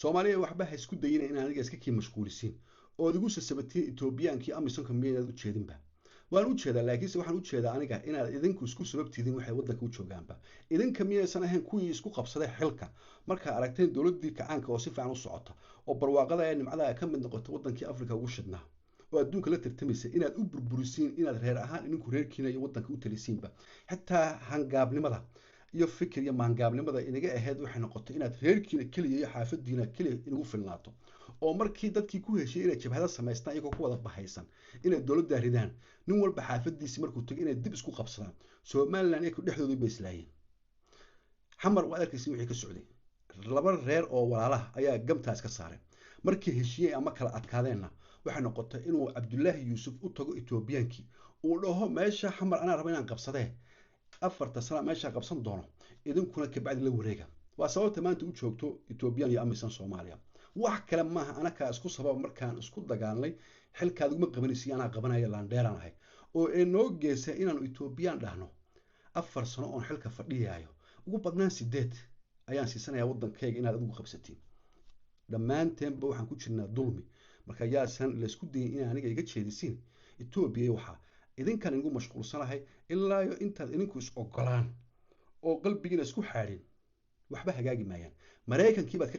Soomaaliya waxba ha isku dayina in aniga iska kii mashquulisiin oo igu sasabatiin Ethiopiankii Amisonka miyaad u jeedinba waan u jeedaa laakiinse waxaan u jeedaa aniga inaad idinku isku sababtiidin waxay waddanka u joogaanba idinka miyaysan ahayn kuwii isku qabsaday xilka markaa aragteen dowladdii kacaanka oo si fiican u socota oo barwaaqada ee nimcada ka mid noqota waddankii Afrika ugu shidnaa oo adduunka la tartamaysa inaad u burburisiin inaad reer ahaan idinku reerkiina iyo waddanka u talisiinba xitaa hangaabnimada iyo fikir iyo maangaabnimada inaga ahayd waxay noqotay inaad reerkiina keliya iyo xaafadiina keliya inagu filnaato oo markii dadkii ku heshiiyey inay jabhada samaystaan iyagoo ku wada bahaysan inay dowladda ridaan nin walba xaafadiisii markuu tagay inay dib isku qabsadaan Somaliland iyagu dhexdoodu bay islaayeen xamar waa arkaysi wixii ka socday laba reer oo walaalaha ayaa gamtaas ka saaray markii heshiiyey ama kala adkaadeenna waxay noqotay inuu Cabdullaahi Yuusuf u tago Ethiopiankii uu dhaho meesha xamar anaa raba inaan qabsadee afarta sano meesha qabsan doono idinkuna ka bacdi la wareega waa sababta maanta u joogto Ethiopian iyo Amisan Soomaaliya wax kale maaha anaka isku sabab markaan isku dagaalnay xilkaad uma qabanaysi anaa qabanaya laandheeraan ahay oo ay noo geysay inaan Ethiopian dhahno 4 sano oon xilka fadhiyayo ugu badnaan 8 ayaan siisanayaa waddankayga inaad adigu qabsatiin dhammaanteenba waxaan ku jirnaa dulmi marka yaasan la isku dayin in aniga iga jeedisiin Ethiopia waxa idinkan igu mashquulsanahay ilaa iyo intaad idinku is ogolaan oo qalbigiina isku xaarin waxba hagaagi maayaan Mareykankii baad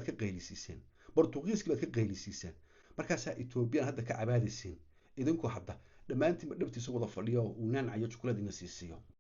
ka qaylisiiseen Portugiiskii baad ka qaylisiiseen markaasaa Ethiopian hadda ka cabaadaysiin idinku hadda dhammaantiin dhabtiisa wada fadhiyo uu naan cayo chocolate ina siisiyo